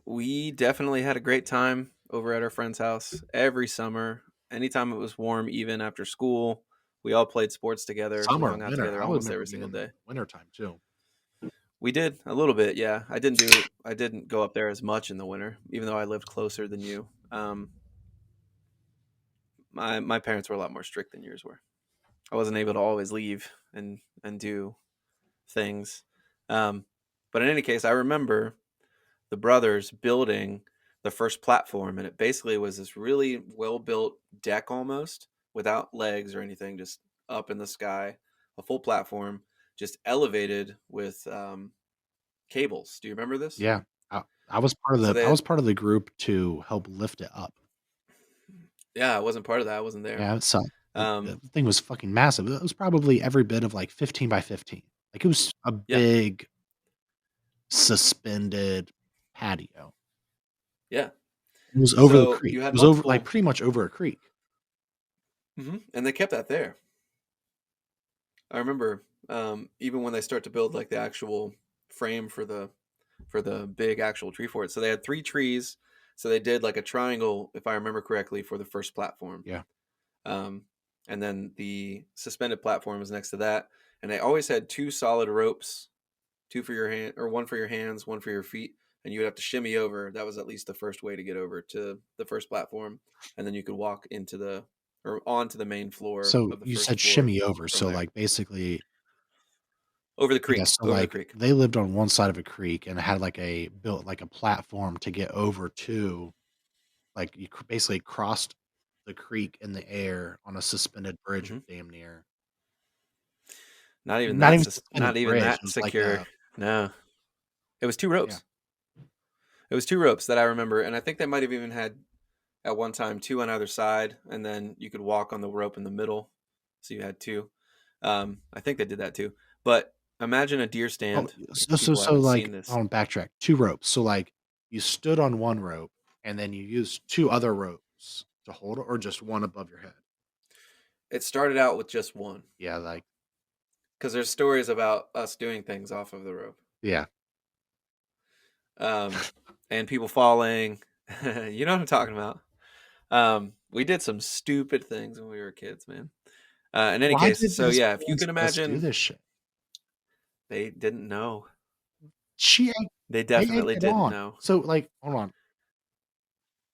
We definitely had a great time over at our friend's house every summer. Anytime it was warm, even after school, we all played sports together. We Summer, hung out winter. together I would almost remember every being single in the day. wintertime too. We did a little bit, yeah. I didn't go up there as much in the winter, even though I lived closer than you. My parents were a lot more strict than yours were. I wasn't able to always leave and do things. Um, but in any case, I remember the brothers building the first platform, and it basically was this really well built deck almost without legs or anything, just up in the sky, a full platform, just elevated with cables. Do you remember this? Yeah, I was part of So the they I had, was part of the group to help lift it up. yeah, I wasn't part of that. I wasn't there. Yeah, it sucked. The Um, thing was fucking massive. It was probably every bit of like 15 by 15. Like it was a yeah, big suspended patio. yeah. It was over the So creek. you It had was over like multiple, pretty much over a creek. and they kept that there. I remember even when they start to build like the actual frame for the big actual tree fort. So they had three trees. So they did like a triangle, if I remember correctly, for the first platform. Yeah. Um, and then the suspended platform was next to that. And they always had two solid ropes, two for your hand or one for your hands, one for your feet. And you would have to shimmy over. That was at least the first way to get over to the first platform. And then you could walk into the or onto the main floor So of the you first said floor shimmy over. from So there. like basically, Over the yeah. creek. So Over the like creek. they lived on one side of a creek and had like a built like a platform to get over to. Like, you basically crossed the creek in the air on a suspended bridge, hmm damn near. Not even Not suspended even bridge, it that was like secure. a No. It was two yeah. ropes. It was two ropes that I remember, and I think they might have even had at one time two on either side, and then you could walk on the rope in the middle. So you had two. I think they did that too. But imagine a deer Oh, stand. If people so, haven't like seen this, on backtrack, 2 ropes. So, like, you stood on 1 rope, and then you used 2 other ropes to hold it, or just 1 above your head? it started out with just one Yeah, like because there's stories about us doing things off of the rope, yeah. um, and people falling. You know what I'm talking about. We did some stupid things when we were kids, man. In any Why case, did so his yeah, if you parents can let us do imagine, this shit? they didn't know. She egg They they egged definitely it didn't on. know. So, like hold on.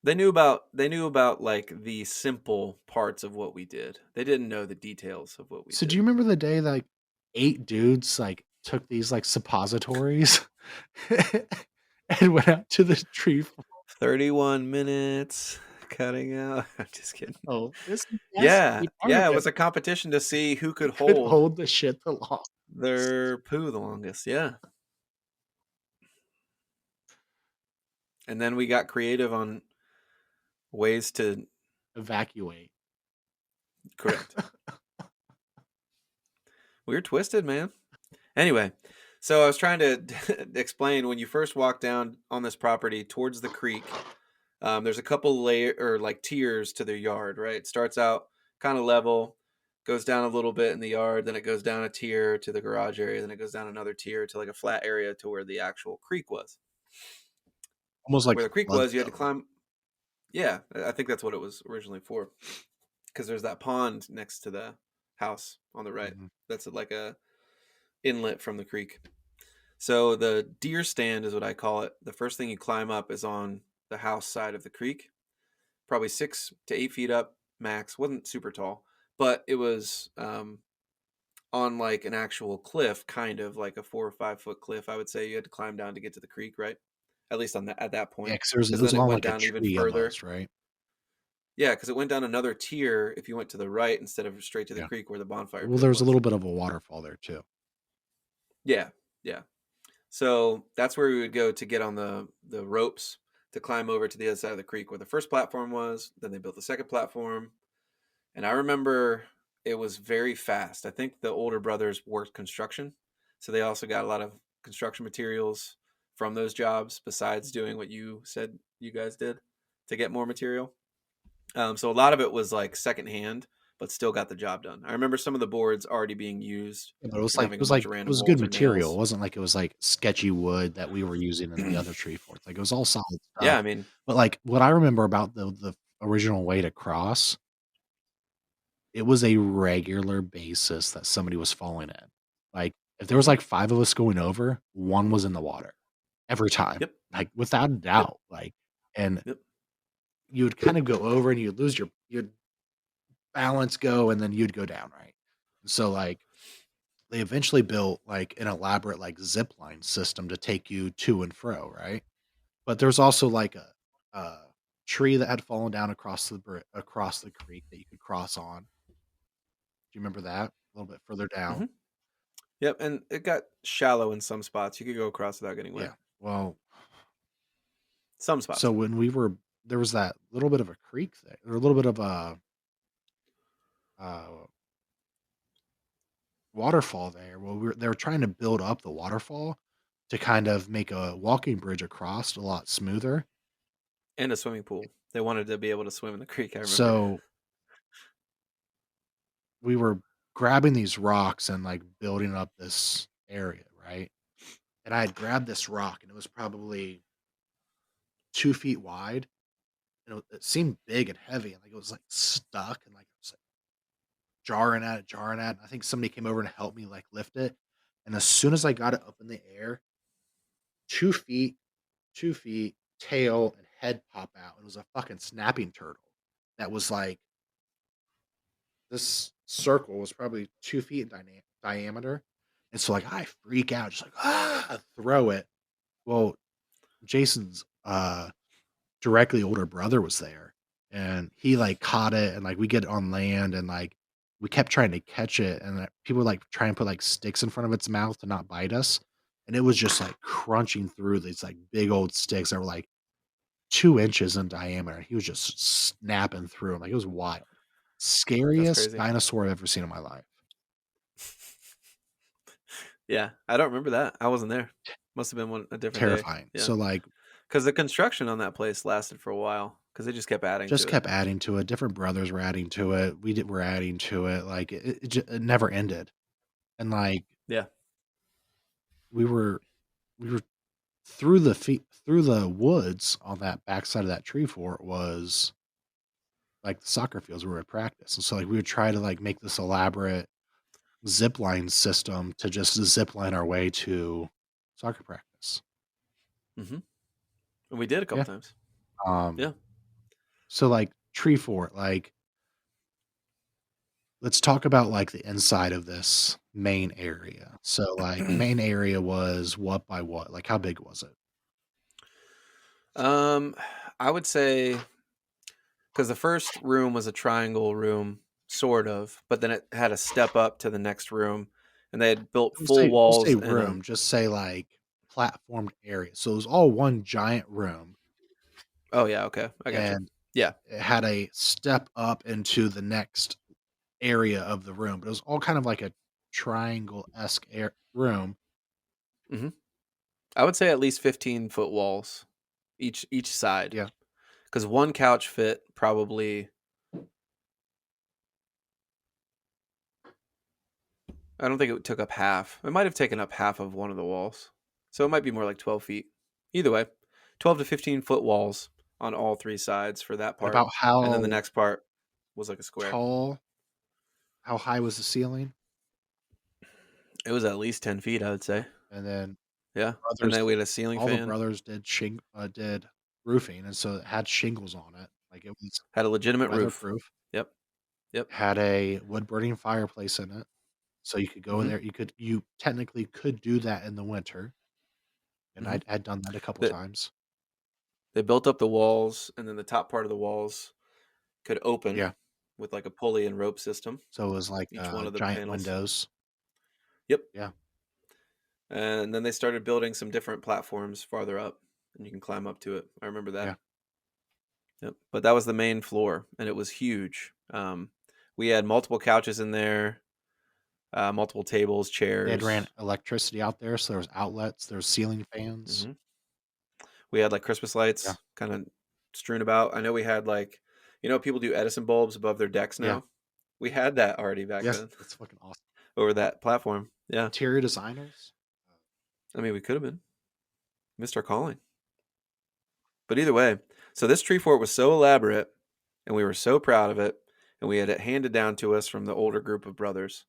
They knew about like the simple parts of what we did. They didn't know the details of what we So, do you did. remember the day that, like, 8 dudes, like, took these, like, suppositories and went out to the tree 31 minutes cutting out. I'm just kidding. Oh, this has to Yeah, be part of yeah, it it. was a competition to see who could Could hold hold the shit the longest. their poo the longest. Yeah. And then we got creative on ways to Evacuate. correct. We were twisted, man. Anyway, so I was trying to explain when you first walk down on this property towards the creek, there's a couple layer or like tiers to their yard, right? It starts out kind of level, goes down a little bit in the yard, then it goes down a tier to the garage area, then it goes down another tier to like a flat area to where the actual creek was. Almost like Where a the creek flood was, you had to zone. climb. Yeah, I think that's what it was originally for. Because there's that pond next to the house on the right. Mhm. That's like a inlet from the creek. So the deer stand is what I call it. The first thing you climb up is on the house side of the creek, probably 6 to 8 feet up max. Wasn't super tall, but it was on like an actual cliff, kind of like a 4 or 5 foot cliff. I would say you had to climb down to get to the creek, right? At least on that at that Yeah, point, 'cause there's it because was then it on went like a down even tree further. almost, right? Yeah, because it went down another tier if you went to the right instead of straight to the Yeah. creek where the bonfire Well, pit there's a was. little bit of a waterfall there too. Yeah, yeah. So that's where we would go to get on the ropes to climb over to the other side of the creek where the first platform was. Then they built the second platform, and I remember it was very fast. I think the older brothers worked construction, so they also got a lot of construction materials from those jobs besides doing what you said you guys did to get more material. So a lot of it was like secondhand, but still got the job done. I remember some of the boards already being used Yeah, but it was and like it having a was bunch like of it random was good holes or material. It nails. wasn't like it was like sketchy wood that we were using in the other tree forts. Like it was all solid Yeah, I stuff. mean, But like what I remember about the original way to cross, it was a regular basis that somebody was falling in. Like if there was mhm, like 5 of us going over, 1 was in the water every time. yep, Like without a yep, doubt. Like and yep, you would kind of go over and you'd lose your balance go and then you'd go down, right? So like they eventually built like an elaborate like zip line system to take you to and fro, right? But there's also like a tree that had fallen down across across the creek that you could cross on. Do you remember that? A little bit further down. mhm, yep. And it got shallow in some spots. You could go across without getting wet. Yeah. Well, Some so spots. when we were there was that little bit of a creek there, or a little bit of a uh, waterfall there. Well, they were trying to build up the waterfall to kind of make a walking bridge across a lot smoother. And a swimming pool. They wanted to be able to swim in the creek, I remember. So we were grabbing these rocks and like building up this area, right? And I had grabbed this rock and it was probably 2 feet wide. And it seemed big and heavy, and like it was like stuck and like it was like jarring at it, jarring at it. I think somebody came over and helped me like lift it. And as soon as I got it up in the air, 2 feet 2 feet, tail and head pop out. It was a fucking snapping turtle that was like this circle was probably 2 feet in diameter. And so like I freak out, just like throw it. Well, Jason's directly older brother was there and he like caught it and like we get it on land and like we kept trying to catch it and people would like try and put like sticks in front of its mouth to not bite us. And it was just like crunching through these like big old sticks that were like 2 inches in diameter. He was just snapping through 'em, like, it was wild. That's Scariest crazy. dinosaur I've ever seen in my life. Yeah, I don't remember that. I wasn't there. Must have been a different day. Terrifying. Yeah. So, like, Because the construction on that place lasted for a while because they just kept adding just to it. kept adding to it, different brothers were adding to it, were adding to it, like, it never ended, and, like, Yeah. we were we were through the woods on that backside of that tree fort was, like, the soccer fields where we would practice, and so, like, we would try to, like, make this elaborate zip line system to just zip line our way to soccer practice. Hmm. And we did a couple Yeah. times. Um, Yeah. so like tree fort, like let's talk about like the inside of this main area. So like main area was what by what? Like how big was it? um, I would say because the first room was a triangle room, sort of, but then it had a step up to the next room, and they had built full Don't say walls and room, just say like platformed area. So it was all one giant room oh yeah, okay, I got you. and Yeah. it had a step up into the next area of the room, but it was all kind of like a triangle-esque room. Hmm. I would say at least 15-foot walls each side Yeah. because one couch fit probably. I don't think it took up half. It might have taken up half of one of the walls. So it might be more like 12 feet. Either way, 12 to 15-foot walls on all three sides for that And part. about And then the how next part was like a square. tall, how high was the ceiling? It was at least 10 feet, I would Yeah, say. and then Yeah. And brothers then we had a ceiling all the fan, brothers did roofing, and so it had shingles on it, like, it was had a legitimate roof. weatherproof, Yep. Yep. had a wood-burning fireplace in it, so you could go in Hmm. there you technically could do that in the winter, and Hmm. I'd done that a couple They, times. they built up the walls, and then the top part of the walls could open Yeah, with like a pulley and rope system, so it was like, each one of the giant panels. windows. Yep. Yeah, And then they started building some different platforms farther up, and you can climb up to it. I remember yeah. that. Yep. But that was the main floor, and it was huge. We had multiple couches in there, multiple tables, They had ran chairs. electricity out there, so there was outlets, there was ceiling fans. Hmm. We had like Christmas Yeah, lights kind of strewn about. I know we had like, people do Edison bulbs above their decks yeah. now. We had that already back Yes, then that's fucking awesome. over that platform. Yeah. Interior designers. I mean, we could have been. Missed our calling. But either way, so this tree fort was so elaborate and we were so proud of it, and we had it handed down to us from the older group of brothers.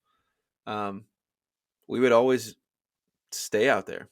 We would always stay out there